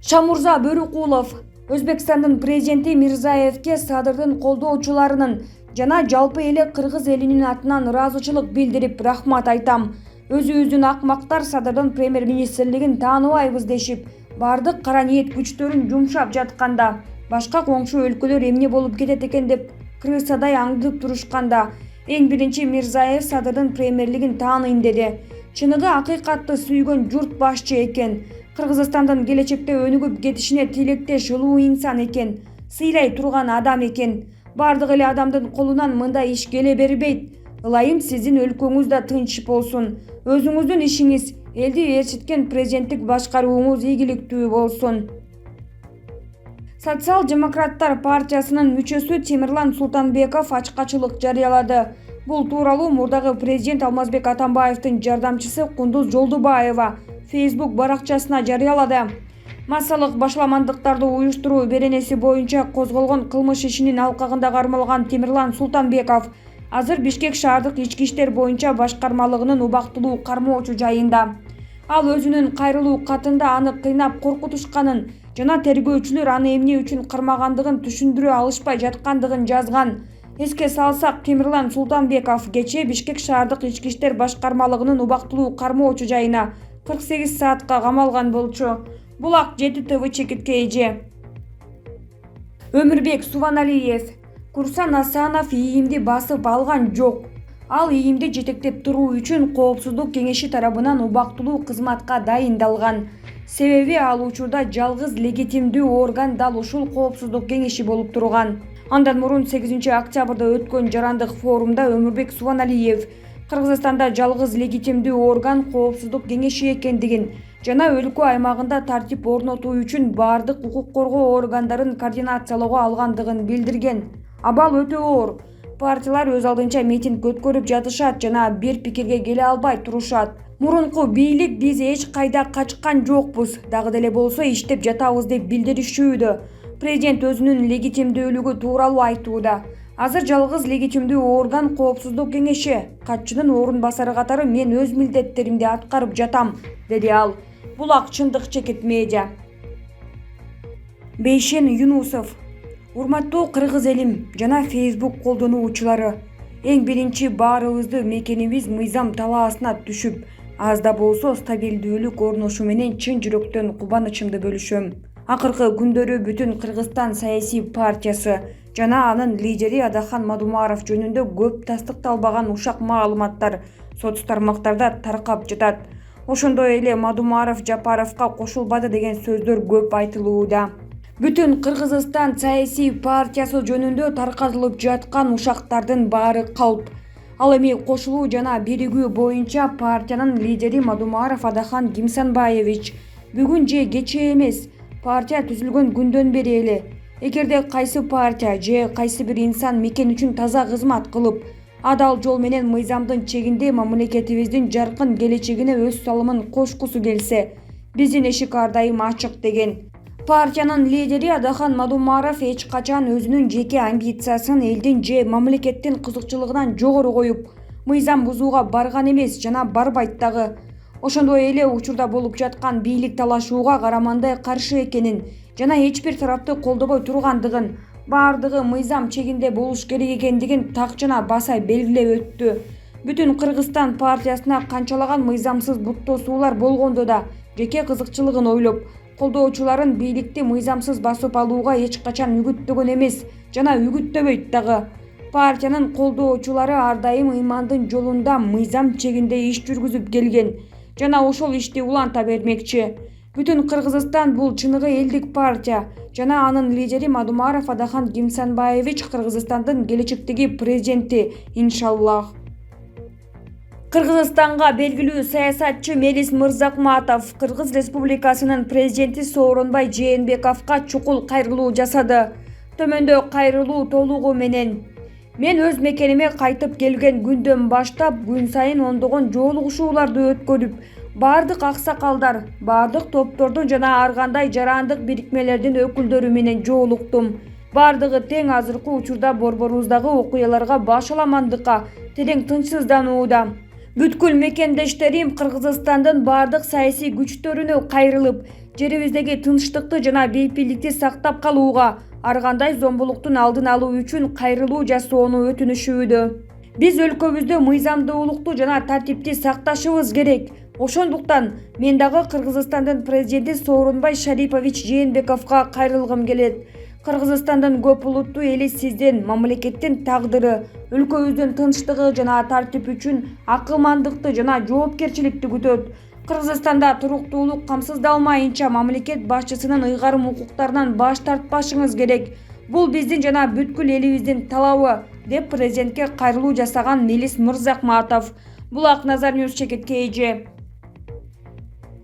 Шамурза Бөрүкулов Өзбекстандын президенти Мирзаевке Садырдын колдоочуларынын жана жалпы эле кыргыз элинин атынан ыраазычылык билдирип рахмат айтам. Өзүбүздүн акмактар Садырдын премьер-министрлигин тааныбайбыз дешип, бардык кара ниет күчтөрүн жумшап жатканда, башка коңшу өлкөлөр эмне болуп кетет экен деп крысадай аңдып турушканда, эң биринчи Мирзаев Садырдын премьерлигин тааныйм деди. Чыныгы акыйкатты сүйгөн журт башчы экен. Кыргызстандын келечекте өнүгүп кетишине тилектеш улуу инсан экен. Сыйлай турган адам экен. Бардык эле адамдын колунан мындай иш келе бербейт. Ылайым сиздин өлкөңүз да тынч болсун. Өзүңүздүн ишиңиз, элди ээрчиткен президенттик башкарууңуз ийгиликтүү болсун. Социал-демократтар партиясынын мүчөсү Темирлан Султанбеков ачкачылык жарыялады. Бул тууралуу мурдагы президент Алмазбек Атамбаевдин жардамчысы Кундуз Жолдубаева Facebook баракчасына жарыялады. Массалык башламандыктарды уюштуруу беренеси боюнча козголгон кылмыш ишинин алкагында кармалган Темирлан Султанбеков азыр Бишкек шаардык ички иштер боюнча башкармалыгынын убактылуу кармоочу жайында. Ал өзүнүн кайрылуу катында аны кыйнап коркутушканын жана тергөөчүлөр аны эмне үчүн кармагандыгын түшүндүрө алышпай жаткандыгын жазган. Эске салсак, Темирлан Султанбеков кечээ Бишкек шаардык ички иштер башкармалыгынын убактылуу кармоочу жайына 48 саатка камалган болчу. Булак 7 ТВ чекитке эже. Өмүрбек Субаналиев Курсан Асанов ийимди басып алган жок. Ал ийимди жетектеп туруу үчүн Коопсуздук кеңеши тарабынан убактылуу кызматка дайындалган. Себеби ал учурда жалгыз легитимдүү орган дал ушул Коопсуздук кеңеши болуп турган. Андан мурун 8 октябрда өткөн жарандык форумда Өмүрбек Субаналиев Кыргызстанда жалгыз легитимдүү орган Коопсуздук кеңеши экендигин жана өлкө аймагында тартип орнотуу үчүн бардык укук коргоо органдарын координациялоого алгандыгын билдирген. Абал өтө оор. Партиялар өз алдынча митинг өткөрүп жатышат жана бир пикирге келе албай турушат. Мурунку бийлик биз эч кайда качкан жокпуз, дагы деле болсо иштеп жатабыз деп билдиришүүдө. Президент өзүнүн легитимдүүлүгү тууралуу айтууда. Азыр жалгыз легитимдүү орган Коопсуздук кеңеши. Катчынын орун басары катары мен өз милдеттеримди аткарып жатам, деди ал. Булак чындык чекит медиа. Бейшен Юнусов Урматтуу кыргыз элим жана Facebook колдонуучулары, эң биринчи баарыбызды мекенибиз мыйзам талаасына түшүп, аз да болсо стабилдүүлүк орношу менен чын жүрөктөн кубанычымды бөлүшөм. Акыркы күндөрү бүтүн Кыргызстан саясий партиясы жана анын лидери Адахан Мадумаров жөнүндө көп тастыкталбаган ушак маалыматтар соц тармактарда таркап жатат. Ошондой эле Мадумаров Жапаровго кошулбады деген сөздөр көп айтылууда. Бүтүн Кыргызстан саясий партиясы жөнүндө таркатылып жаткан ушактардын баары калп. Ал эми кошулуу жана биригүү боюнча партиянын лидери Мадумаров Адахан Гимсанбаевич бүгүн же кечээ эмес, партия түзүлгөн күндөн бери эле эгерде кайсы партия же кайсы бир инсан мекен үчүн таза кызмат кылып, адал жол менен мыйзамдын чегинде мамлекетибиздин жаркын келечегине өз салымын кошкусу келсе, биздин эшик ар дайым ачык деген. Партиянын лидери Адахан Мадумаров эч качан өзүнүн жеке амбициясын элдин же мамлекеттин кызыкчылыгынан жогору коюп, мыйзам бузууга барган эмес жана барбайт дагы. Ошондой эле учурда болуп жаткан бийлик талашууга карамандай каршы экенин жана эч бир тарапты колдобой тургандыгын, баардыгы мыйзам чегинде болуш керек экендигин так жана баса белгилеп өттү. Бүтүн Кыргызстан партиясына канчалаган мыйзамсыз буттосуулар болгондо да жеке кызыкчылыгын ойлоп, колдоочуларын бийликти мыйзамсыз басып алууга эч качан үгүттөгөн эмес жана үгүттөбөйт дагы. Партиянын колдоочулары ар дайым ыймандын жолунда мыйзам чегинде иш жүргүзүп келген жана ошол ишти уланта бермекчи. Бүтүн Кыргызстан бул чыныгы элдик партия жана анын лидери Мадумаров Адахан Гимсанбаевич Кыргызстандын келечектеги президенти, иншаллах. Кыргызстанга белгилүү саясатчы Мелис Мырзакматов Кыргыз Республикасынын президенти Сооронбай Жээнбековго чукул кайрылуу жасады. Төмөндө кайрылуу толугу менен: Мен өз мекениме кайтып келген күндөн баштап күн сайын ондогон жолугушууларды өткөрүп, бардык аксакалдар, бардык топтордун жана ар кандай жарандык бирикмелердин өкүлдөрү менен жолуктум. Бардыгы тең азыркы учурда борборубуздагы окуяларга башаламандыкка, терең тынчсызданууда. Бүткүл мекендештерим Кыргызстандын бардык саясий күчтөрүнө кайрылып, жерибиздеги тынчтыкты жана бейпилдикти сактап калууга, ар кандай зомбулуктун алдын алуу үчүн кайрылуу жасоону өтүнүшүүдө. Биз өлкөбүздө мыйзамдуулукту жана тартипти сакташыбыз керек. Ошондуктан мен дагы Кыргызстандын президенти Сооронбай Шарипович Жээнбековго кайрылгым келет. Кыргызстандын көп улуттуу эли сизден, мамлекеттин тагдыры, өлкөбүздүн тынчтыгы жана тартип үчүн акылмандыкты жана жоопкерчиликти күтөт. Кыргызстанда туруктуулук камсыздалмайынча мамлекет башчысынын ыйгарым укуктарынан баш тартпашыңыз керек. Бул биздин жана бүткүл элибиздин талабы, деп президентке кайрылуу жасаган Мелис Мырзахматов. Булак Назар Ньюс чекитке эже.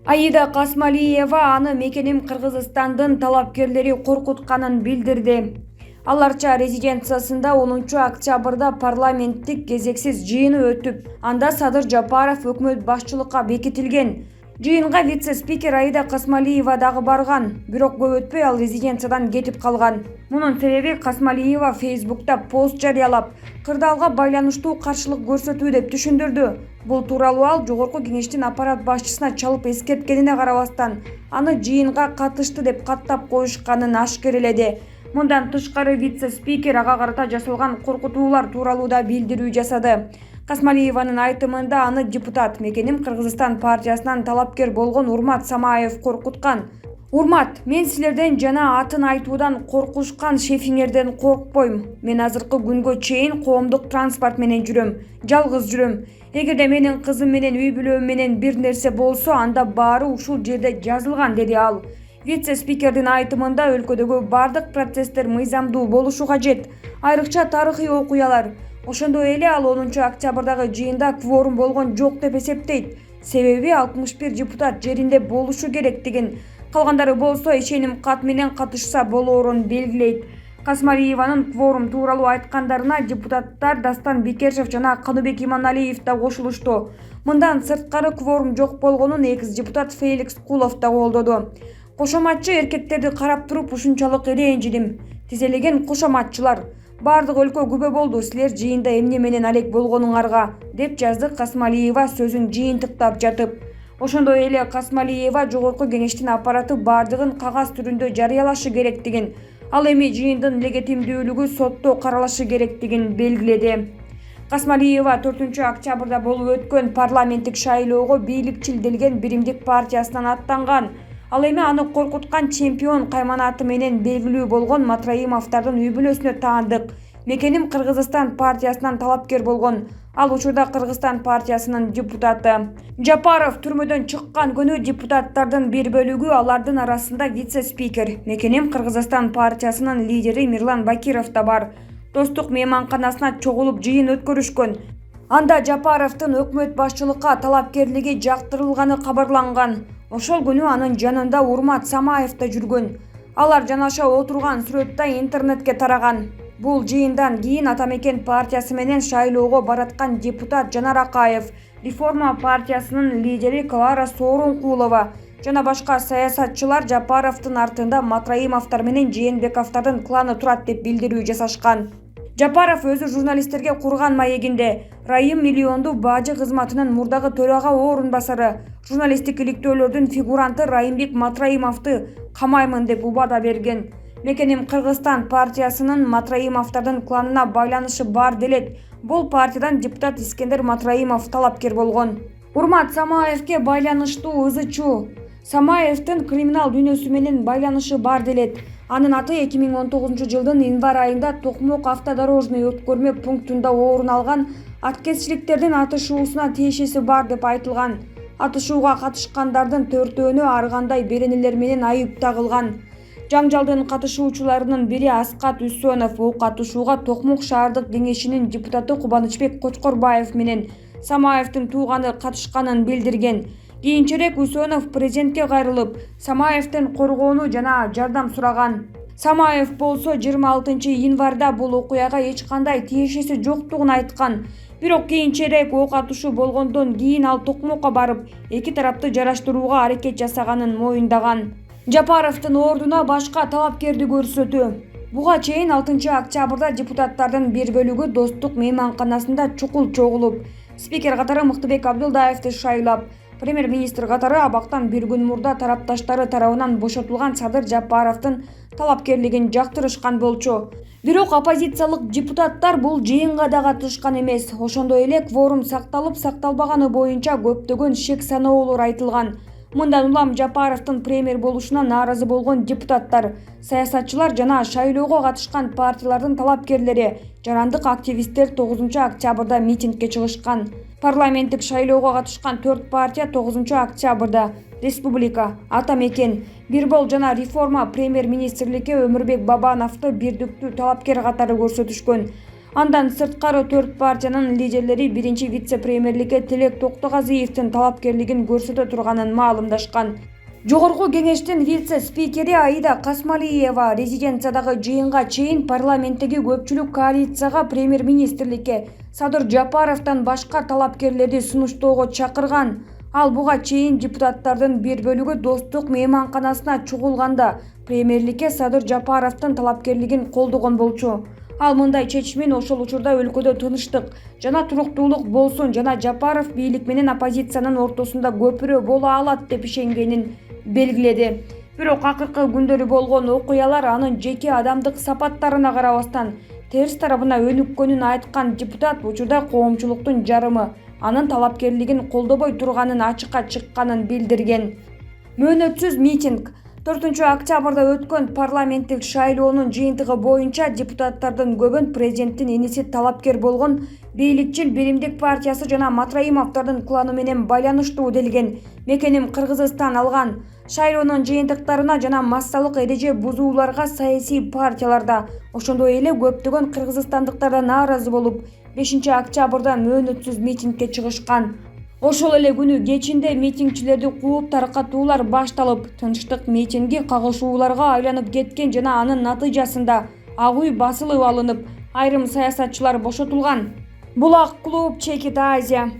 Аида Касмалиева аны мекеним Кыргызстандын талапкерлери коркутканын билдирди. Аларча резиденциясында 10 октябрда парламенттик кезексиз жыйыны өтүп, анда Садыр Жапаров өкмөт башчылыкка бекитилген. Жыйынга вице-спикер Аида Касмалиева дагы барган, бирок көп өтпөй ал резиденциядан кетип калган. Мунун себеби Касмалиева Фейсбукта пост жарыялап, кырдаалга байланыштуу каршылык көрсөтүү деп түшүндүрдү. Бул тууралуу ал Жогорку Кеңештин аппарат башчысына чалып эскерткенине карабастан, аны жыйынга катышты деп каттап коюшканын ашкереледи. Мындан тышкары вице-спикер ага карата жасалган коркутуулар тууралуу да билдирүү жасады. Касмалиеванын айтымында аны депутат мекеним Кыргызстан партиясынан талапкер болгон Урмат Самаев коркуткан. Урмат, мен силерден жана атын айтуудан коркушкан шефиңерден коркпойм. Мен азыркы күнгө чейин коомдук транспорт менен жүрөм, жалгыз жүрөм. Эгерде менин кызым менен үй бүлөм менен бир нерсе болсо, анда баары ушул жерде жазылган, деди ал. Вице-спикердин айтымында өлкөдөгү бардык процесстер мыйзамдуу болушу кажет, айрыкча тарыхый окуялар. Ошондой эле ал 10 октябрдагы жыйында кворум болгон жок деп эсептейт. Себеби 61 депутат жеринде болушу керек деген. Калгандары болсо ишеним кат менен катышса болоорун белгилейт. Касмалиеванын кворум тууралуу айткандарына депутаттар Дастан Бекешев жана Каныбек Иманалиев да кошулушту. Мындан сырткары кворум жок болгонун экс-депутат Феликс Кулов да колдоду. Кошоматчы эркектерди карап туруп ушунчалык ренжидим. Тизелеген кошоматчылар. Бардык өлкө күбө болду, силер жыйында эмне менен алек болгонуңарга, деп жазды Касмалиева сөзүн жыйынтыктап жатып. Ошондой эле Касмалиева Жогорку Кеңештин аппараты бардыгын кагаз түрүндө жарыялашы керектигин, ал эми жыйындын легитимдүүлүгү сотто каралышы керектигин белгиледи. Касмалиева 4 октябрда болуп өткөн парламенттик шайлоого бийликчил делген биримдик партиясынан аттанган. Ал эми аны коркуткан чемпион кайманаты менен белгилүү болгон Матраимовдордун үй бүлөсүнө таандык. Мекеним Кыргызстан партиясынан талапкер болгон. Ал учурда Кыргызстан партиясынын депутаты. Жапаров түрмөдөн чыккан күнү депутаттардын бир бөлүгү, алардын арасында вице-спикер, Мекеним Кыргызстан партиясынын лидери Мирлан Бакиров да бар. Достук мейманканасына чогулуп жыйын өткөрүшкөн. Анда Жапаровдун өкмөт башчылыкка талапкерлиги жактырылганы кабарланган. Ошол күнү анын жанында Урмат Самаев да жүргөн. Алар жанаша отурган сүрөт да интернетке тараган. Бул жыйындан кийин Атамекен партиясы менен шайлоого бараткан депутат Жанар Акаев, Реформа партиясынын лидери Клара Сооронкулова жана башка саясатчылар Жапаровдун артында Матраимовдор менен Жээнбековдордун кланы турат деп билдирүү жасашкан. Жапаров өзү журналисттерге курган маегинде Райым миллионду бажы кызматынын мурдагы төрага орун басары, журналисттик иликтөөлөрдүн фигуранты Райымбек Матраимовду камаймын деп убада берген. Мекеним Кыргызстан партиясынын Матраимовдордун кланына байланышы бар делет. Бул партиядан депутат Искендер Матраимов талапкер болгон. Урмат Самаевке байланыштуу ызычуу. Самаевдин криминал дүйнөсү менен байланышы бар делет. Анын аты 2019 жылдын январь айында Токмок автодорожный өткөрмө пунктунда орун алган аткезчиликтердин атышуусуна тиешеси бар деп айтылган. Атышууга катышкандардын 4-өөнө ар кандай беренелер менен айып тагылган. Жаңжалдын катышуучуларынын бири Аскат Үсөнов ок атышууга Токмок шаардык кеңешинин депутаты Кубанычбек Кочкорбаев менен Самаевдин тууганы катышканын билдирген. Кийинчерээк Үсөнов президентке кайрылып, Самаевдин коргоону жана жардам сураган. Самаев болсо 26 январда бул окуяга эч кандай тиешеси жоктугун айткан. Бирок кийинчерээк ок атышуу болгондон кийин ал Токмокко барып, эки тарапты жараштырууга аракет жасаганын моюндаган. Жапаровдун ордуна башка талапкерди көрсөтүү. Буга чейин 6 октябрда депутаттардын бир бөлүгү Достук мейманканасында чукул чогулуп, спикер катары Мыктыбек Абдылдаевди шайлап, Премьер-министр катары абактан бир күн мурда тарапташтары тарабынан бошотулган Садыр Жапаровдун талапкерлигин жактырышкан болчу. Бирок оппозициялык депутаттар бул жыйынга да катышкан эмес. Ошондой эле кворум сакталып сакталбаганы боюнча көптөгөн шек саноолор айтылган. Мындан улам Жапаровдун премьер болушуна нааразы болгон депутаттар, саясатчылар жана шайлоого катышкан партиялардын талапкерлери, жарандык активисттер 9 октябрда митингге чыгышкан. Парламенттик шайлоого катышкан 4 партия 9 октябрда Республика, Ата Мекен, Бирбол жана Реформа премьер-министрликке Өмүрбек Бабановду бирдиктүү талапкер катары көрсөтүшкөн. Андан сырткары 4 партиянын лидерлери биринчи вице-премьерликке Тилек Токтогазиевдин талапкерлигин көрсөтө турганын маалымдашкан. Жогорку кеңештин вице-спикери Аида Касмалиева резиденциядагы жыйынга чейин парламенттеги көпчүлүк коалицияга премьер-министрликке Садыр Жапаровдон башка талапкерлерди сунуштоого чакырган. Ал буга чейин депутаттардын бир бөлүгү Достук мейманканасына чогулганда премьерликке Садыр Жапаровдун талапкерлигин колдогон болчу. Ал мындай чечимин ошол учурда өлкөдө тынчтык жана туруктуулук болсун жана Жапаров бийлик менен оппозициянын ортосунда көпүрө боло алат деп ишенгенин белгиледи. Бирок акыркы күндөрү болгон окуялар анын жеке адамдык сапаттарына карабастан терс тарабына өнүккөнүн айткан депутат учурда коомчулуктун жарымы анын талапкерлигин колдобой турганын ачыкка чыкканын билдирген. Мөөнөтсүз митинг 4 октябрда өткөн парламенттик шайлоонун жыйынтыгы боюнча депутаттардын көбүн президенттин иниси талапкер болгон Бийликчил Биримдик партиясы жана Матраимовдордун кланы менен байланыштуу делген. Мекеним Кыргызстан алган. Шайлоонун жыйынтыктарына жана массалык эреже бузууларга саясий партияларда, ошондой эле көптөгөн кыргызстандыктар да нааразы болуп, 5 октябрда мөөнөтсүз митингге чыгышкан. Ошол эле күнү кечинде митингчилерди кууп таркатуулар башталып, тынчтык митинги кагышууларга айланып кеткен жана анын натыйжасында ак үй басылып алынып, айрым саясатчылар бошотулган. Булак клуб, Чекит Азия.